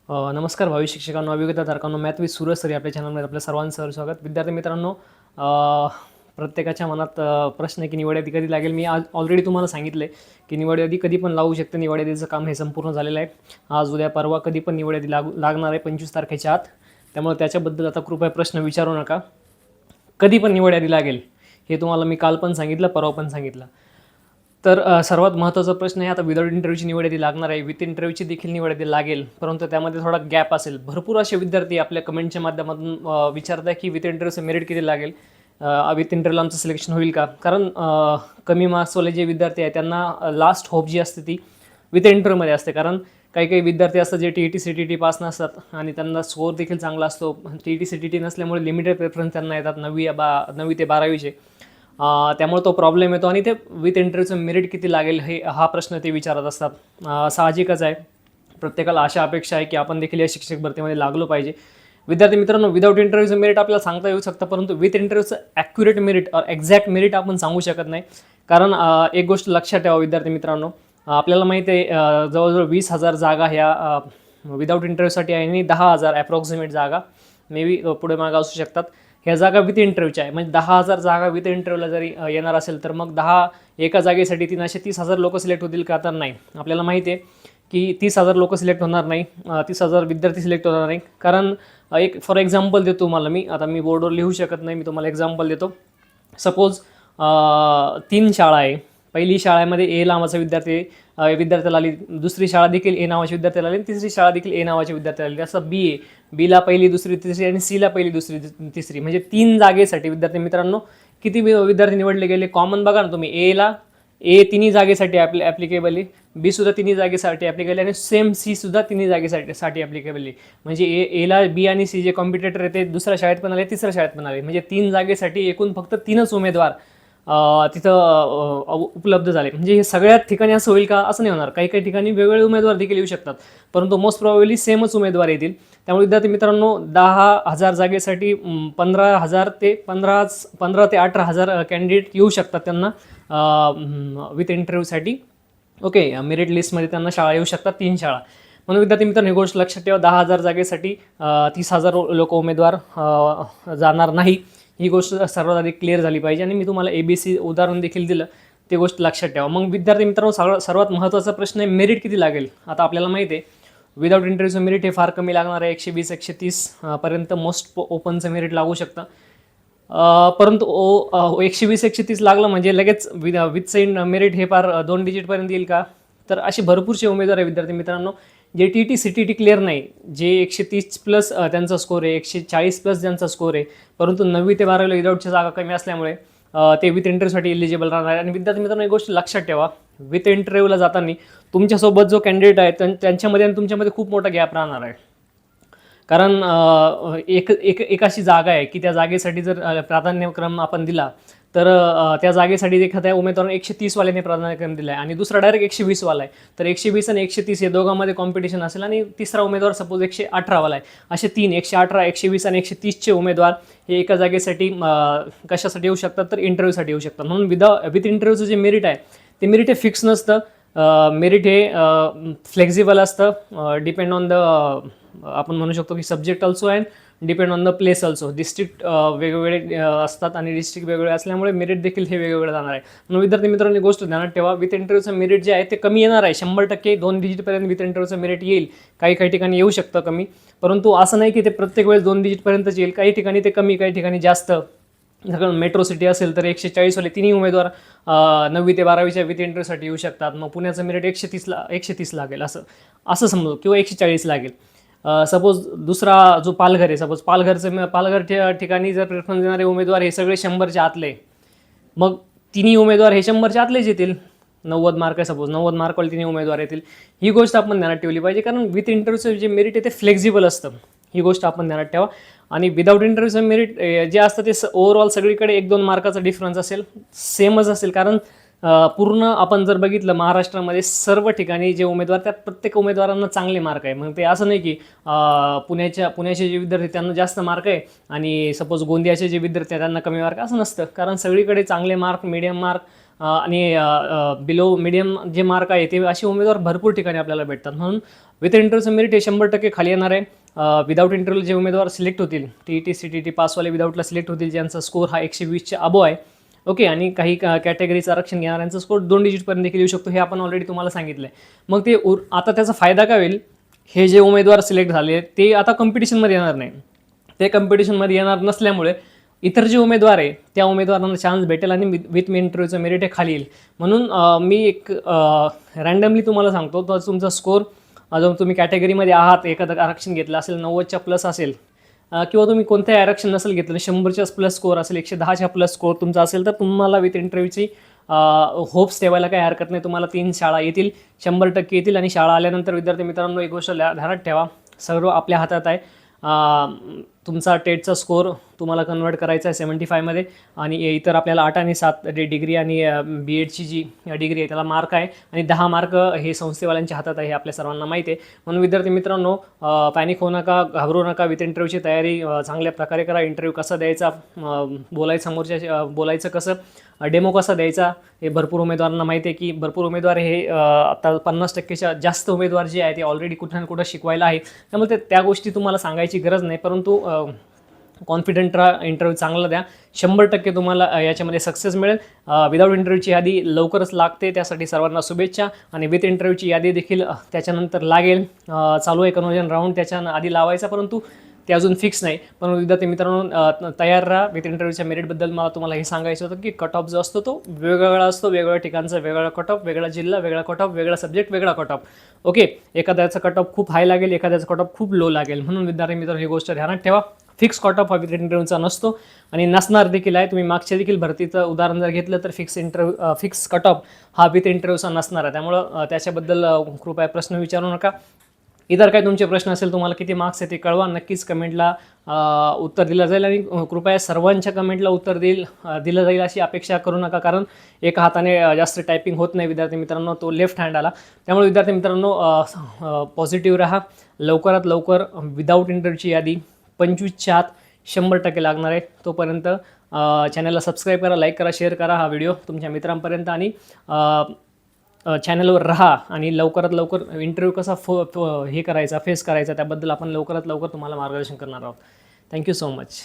नमस्कार भावी शिक्षकांनो, अभिज्ञताधारकांनो, math with Suraj sir आपल्या चॅनलमध्ये आपल्या सर्वांचं स्वागत. विद्यार्थी मित्रांनो, प्रत्येकाच्या मनात प्रश्न आहे की निवड यादी कधी लागेल. मी आज ऑलरेडी तुम्हाला सांगितलं आहे की निवड यादी कधी पण लावू शकते. निवड यादीचं काम हे संपूर्ण झालेलं आहे. आज उद्या परवा कधी पण निवड यादी लागणार आहे 25 तारखेच्या आत. त्यामुळे त्याच्याबद्दल आता कृपया प्रश्न विचारू नका. कधी पण निवड यादी लागेल हे तुम्हाला मी काल पण सांगितलं, परवा पण सांगितलं. तर सर्वात महत्त्वाचा प्रश्न आहे, आता विदाऊट इंटरव्ह्यूची निवड यादी लागणार आहे, विथ इंटरव्ह्यूची देखील निवड यादी लागेल, परंतु त्यामध्ये थोडा गॅप असेल. भरपूर असे विद्यार्थी आपल्या कमेंटच्या माध्यमातून विचारत आहे की विथ इंटरव्ह्यूचं मेरिट किती लागेल, विथ इंटरव्ह्यूला आमचं सिलेक्शन होईल का. कारण कमी मार्क्सवाले जे विद्यार्थी आहेत त्यांना लास्ट होप जी असते ती विथ इंटरव्ह्यूमध्ये असते. कारण काही काही विद्यार्थी असतात जे TET CTT पास नसतात आणि त्यांना स्कोअर देखील चांगला असतो. TET CTT नसल्यामुळे लिमिटेड प्रेफरन्स त्यांना येतात 9वी ते 12वीचे. त्यामुळे तो प्रॉब्लेम येतो आणि ते विथ इंटरव्ह्यूचं मेरिट किती लागेल हा प्रश्न ते विचारत असतात. साहजिकच आहे, प्रत्येकाला अशा अपेक्षा आहे की आपण देखील या शिक्षक भरतीमध्ये लागलो पाहिजे. विद्यार्थी मित्रांनो, विदाऊट इंटरव्ह्यूचं मेरिट आपल्याला सांगता येऊ शकतं, परंतु विथ इंटरव्ह्यूचं ॲक्युरेट मेरिट एक्झॅक्ट मेरिट आपण सांगू शकत नाही. कारण एक गोष्ट लक्षात ठेवा विद्यार्थी मित्रांनो, आपल्याला माहिती आहे जवळजवळ 20,000 जागा ह्या विदाऊट इंटरव्ह्यूसाठी आहे आणि 10,000 ॲप्रॉक्सिमेट जागा मे बी पुढे मागं असू शकतात. ह्या जागा विथ इंटरव्ह्यूच्या आहे. म्हणजे 10,000 जागा विथ इंटरव्ह्यूला जरी येणार असेल तर मग एका जागेसाठी 30,000 लोक सिलेक्ट होतील का, तर नाही. आपल्याला माहिती आहे की 30,000 लोक सिलेक्ट होणार नाही, 30,000 विद्यार्थी सिलेक्ट होणार नाही. कारण एक फॉर एक्झाम्पल देतो तुम्हाला मी बोर्डवर लिहू शकत नाही, मी तुम्हाला एक्झाम्पल देतो. सपोज 3 शाळा आहे. पहिली शाळेमध्ये ए नावाचा विद्यार्थ्याला आली, दुसरी शाळा देखील ए नावाच्या विद्यार्थ्याला आली, तिसरी शाळा देखील ए नावाच्या विद्यार्थ्याला आली. असं बीला पहिली दुसरी तिसरी आणि सीला पहिली दुसरी तिसरी, म्हणजे 3 जागेसाठी विद्यार्थी मित्रांनो किती विद्यार्थी निवडले गेले. कॉमन बघा ना तुम्ही, ए तिन्ही जागेसाठी ॲप्लिकेबल आहे, बी सुद्धा तिन्ही जागेसाठी ॲप्लिकेबल आहे आणि सेम सी सुद्धा तिन्ही जागेसाठी ॲप्लिकेबल आहे. म्हणजे एला बी आणि सी जे कॉम्पिटेटर आहे ते दुसऱ्या शाळेत पण आले, तिसऱ्या शाळेत पण आले. म्हणजे 3 जागेसाठी एकूण फक्त 3च उमेदवार तिथं उपलब्ध झाले. म्हणजे हे सगळ्याच ठिकाणी असं होईल का, असं नाही होणार. काही काही ठिकाणी वेगवेगळे उमेदवार देखील येऊ शकतात, परंतु मोस्ट प्रॉबेबली सेमच उमेदवार येतील. त्यामुळे विद्यार्थी मित्रांनो, 10,000 जागेसाठी 15 ते 18,000 कॅन्डिडेट येऊ शकतात त्यांना विथ इंटरव्ह्यूसाठी. ओके, मेरिट लिस्टमध्ये त्यांना शाळा येऊ शकतात, 3 शाळा. म्हणून विद्यार्थी मित्रांनो, ही गोष्ट लक्षात ठेवा, 10,000 जागेसाठी 30,000 लोक उमेदवार जाणार नाही. ही गोष्ट सर्वात आधी क्लिअर झाली पाहिजे आणि मी तुम्हाला ABC उदाहरण देखील दिलं, ते गोष्ट लक्षात ठेवा. मग विद्यार्थी मित्रांनो, सर्वात महत्त्वाचा प्रश्न आहे मेरिट किती लागेल. आता आपल्याला माहिती आहे विदाऊट इंटरव्ह्यूचं मेरिट हे फार कमी लागणार आहे, 120-130 पर्यंत मोस्ट ओपनचं मेरिट लागू शकतं. परंतु 120-130 लागलं म्हणजे लगेच विथ साईन मेरिट हे फार 2 डिजिटपर्यंत येईल का, तर असे भरपूरसे उमेदवार आहे विद्यार्थी मित्रांनो जे TET CTT क्लिअर नाही, जे 130+ त्यांचा स्कोर आहे, 140+ ज्यांचा स्कोर आहे, परंतु 9वी ते 12वीला विदाऊटच्या जागा कमी असल्यामुळे ते विथ इंटरव्ह्यूसाठी एलिजिबल राहणार आहे. आणि विद्यार्थी मित्रांनो, एक गोष्ट लक्षात ठेवा, विथ इंटरव्ह्यूला जाताना तुमच्यासोबत जो कॅन्डिडेट आहे त्यांच्यामध्ये आणि तुमच्यामध्ये खूप मोठा गॅप राहणार आहे. कारण एक अशी जागा आहे की त्या जागेसाठी जर प्राधान्यक्रम आपण दिला तर त्या जागेसाठी एखाद्या उमेदवाराने 130 वाल्याने प्राधान्यक्रम दिला आहे आणि दुसरा डायरेक्ट 120 वाला आहे, तर 120 आणि 130 हे दोघांमध्ये कॉम्पिटिशन असेल आणि तिसरा उमेदवार सपोज 118 वाला आहे. असे 3 118, 120 आणि 130चे उमेदवार हे एका जागेसाठी कशासाठी येऊ शकतात, तर इंटरव्ह्यूसाठी येऊ शकतात. म्हणून विथ इंटरव्ह्यूचं जे मेरिट आहे ते मेरिट हे फिक्स नसतं. मेरिट हे फ्लेक्झिबल असतं, डिपेंड ऑन द आपण म्हणू शकतो की subject also and depend on the place also. District वेगवेगळे असतात आणि डिस्ट्रिक्ट वेगवेगळे असल्यामुळे मेरिट देखील हे वेगवेगळे जाणार आहे. म्हणून विद्यार्थी मित्रांनी गोष्ट ध्यानात ठेवा, विथ इंटरव्ह्यूचं मेरिट जे आहे ते कमी येणार आहे. 100% 2 डिजिटपर्यंत विथ इंटरव्ह्यूचं मेरिट येईल. काही ठिकाणी येऊ शकतं कमी, परंतु असं नाही की ते प्रत्येक वेळेस 2 डिजिटपर्यंतच येईल. काही ठिकाणी ते कमी, काही ठिकाणी जास्त. जर मेट्रो सिटी असेल तर 140 वाले तिन्ही उमेदवार 9वी ते 12वीच्या विथ इंटरव्ह्यूसाठी येऊ शकतात. मग पुण्याचं मेरिट 130 लागेल असं समजू, किंवा 140 लागेल. सपोज दुसरा जो पालघर आहे, सपोज पालघर ठिकाणी जर प्रेफरन्स देणारे उमेदवार हे सगळे 100च्या आतले, मग तिन्ही उमेदवार हे 100च्या आतलेच येतील. 90 मार्क आहे, सपोज 90 मार्कवाले तिन्ही उमेदवार येतील. ही गोष्ट आपण ध्यानात ठेवली पाहिजे, कारण विथ इंटरव्ह्यूचं जे मेरिट आहे ते फ्लेक्झिबल असतं. ही गोष्ट आपण ध्यानात ठेवा. आणि विदाऊट इंटरव्ह्यूचं मेरिट जे असतं ते ओव्हरऑल सगळीकडे 1-2 मार्काचा डिफरन्स असेल, सेमच असेल. कारण पूर्ण आपण जर बघितलं महाराष्ट्रामध्ये सर्व ठिकाणी जे उमेदवार, त्या प्रत्येक उमेदवारांना चांगले मार्क आहे. मग ते असं नाही की पुण्याचे जे विद्यार्थी त्यांना जास्त मार्क आहे आणि सपोज गोंदियाचे जे विद्यार्थी आहेत त्यांना कमी मार्क, असं नसतं. कारण सगळीकडे चांगले मार्क, मिडियम मार्क आणि बिलो मीडियम जे मार्क आहे ते असे उमेदवार भरपूर ठिकाणी आपल्याला भेटतात. म्हणून विथ इंटरव्ह्यूचं मेरिट हे 100% खाली येणार आहे. विदाऊट इंटरव्ह्यू जे उमेदवार सिलेक्ट होतील, TET CTT पासवाले विदाऊटला सिलेक्ट होतील, ज्यांचा स्कोर हा 120च्या अबो आहे, ओके, आणि काही कॅटेगरीचं आरक्षण घेणाऱ्यांचा स्कोर 2 डिजिटपर्यंत देखील येऊ शकतो, हे आपण ऑलरेडी तुम्हाला सांगितलं आहे. मग ते आता त्याचा फायदा काय होईल, हे जे उमेदवार सिलेक्ट झाले ते आता कॉम्पिटिशनमध्ये येणार नाही. ते कॉम्पिटिशनमध्ये येणार नसल्यामुळे इतर जे उमेदवार आहे त्या उमेदवारांना चान्स भेटेल आणि विथ इंटरव्ह्यूचं मेरिट हे खाली येईल. म्हणून मी एक रँडमली तुम्हाला सांगतो, तर तुमचा स्कोर जर तुम्ही कॅटेगरीमध्ये आहात, एखादं आरक्षण घेतलं असेल 90च्या प्लस असेल, किंवा तुम्ही कोणत्याही आरक्षण नसेल घेतलं, 100च्या प्लस स्कोअर असेल, 110च्या प्लस स्कोअर तुमचा असेल, तर तुम्हाला विथ इंटरव्ह्यूची होप्स ठेवायला काही हरकत नाही. तुम्हाला 3 शाळा येतील, 100% येतील. आणि शाळा आल्यानंतर विद्यार्थी मित्रांनो एक गोष्ट ध्यानात ठेवा, सर्व आपल्या हातात आहे. तुमचा टेटचा स्कोर तुम्हाला कन्वर्ट करायचा आहे 75मध्ये, आणि इतर आपल्याला 8 आणि 7 डिग्री आणि BEdची जी डिग्री आहे त्याला मार्क आहे, आणि 10 मार्क हे संस्थेवाल्यांच्या हातात आहे, हे आपल्या सर्वांना माहिती आहे. म्हणून विद्यार्थी मित्रांनो, पॅनिक होऊ नका, घाबरू नका. विथ इंटरव्ह्यूची तयारी चांगल्या प्रकारे करा. इंटरव्ह्यू कसा द्यायचा, बोलायचं समोरच्या, बोलायचं कसं, डेमो कसा द्यायचा, हे भरपूर उमेदवारांना माहिती आहे की भरपूर उमेदवार हे आता 50%च्या जास्त उमेदवार जे आहे ते ऑलरेडी कुठं ना कुठं शिकवायला आहे. त्यामुळे त्या गोष्टी तुम्हाला सांगायची गरज नाही, परंतु कॉन्फिडंट राहा, इंटरव्ह्यू चांगला द्या, 100% तुम्हाला याच्यामध्ये सक्सेस मिळेल. विदाऊट इंटरव्ह्यूची यादी लवकरच लागते, त्यासाठी सर्वांना शुभेच्छा. आणि विथ इंटरव्ह्यूची यादी देखील त्याच्यानंतर लागेल. चालू आहे कन्वर्जन राऊंड, त्याच्या आधी लावायचा, परंतु ते अजून फिक्स नाही. पण विद्यार्थी मित्रांनो तयार राहा. विथ इंटरव्ह्यूच्या मेरिटबद्दल मला तुम्हाला हे सांगायचं होतं की कट ऑफ जो असतो तो वेगवेगळा असतो, वेगवेगळ्या ठिकाणचा वेगळा कट ऑफ, वेगळा जिल्हा वेगळा कट ऑफ, वेगळा सब्जेक्ट वेगळा कट ऑफ, ओके. एखाद्याचा कट ऑफ खूप हाय लागेल, एखाद्याचा कट ऑफ खूप लो लागेल. म्हणून विद्यार्थी मित्रांनो ही गोष्ट ध्यानात ठेवा, फिक्स कट ऑफ हा विथ इंटरव्ह्यूचा नसतो आणि नसणार देखील आहे. तुम्ही मागच्या देखील भरतीचं उदाहरण जर घेतलं तर फिक्स कट ऑफ हा विथ इंटरव्ह्यूचा नसणार आहे. त्यामुळं त्याच्याबद्दल कृपया प्रश्न विचारू नका. इतर काय तुमचे प्रश्न असेल, तुम्हाला किती मार्क्स आहे ते कळवा, नक्कीच कमेंटला उत्तर दिलं जाईल. आणि कृपया सर्वांच्या कमेंटला उत्तर दिलं जाईल अशी अपेक्षा करू नका, कारण एका हाताने जास्त टायपिंग होत नाही विद्यार्थी मित्रांनो, तो लेफ्ट हँड आला. त्यामुळे विद्यार्थी मित्रांनो पॉझिटिव्ह राहा. लवकरात लवकर विदाऊट इंटरव्ह्यूची यादी 25च्या आत 100% लागणार आहे. तोपर्यंत चॅनलला सबस्क्राईब करा, लाईक करा, शेअर करा हा व्हिडिओ तुमच्या मित्रांपर्यंत, आणि चॅनलवर राहा. आणि लवकरात लवकर इंटरव्ह्यू कसा हे करायचा, फेस करायचा, त्याबद्दल आपण लवकरात लवकर तुम्हाला मार्गदर्शन करणार आहोत. Thank you so much.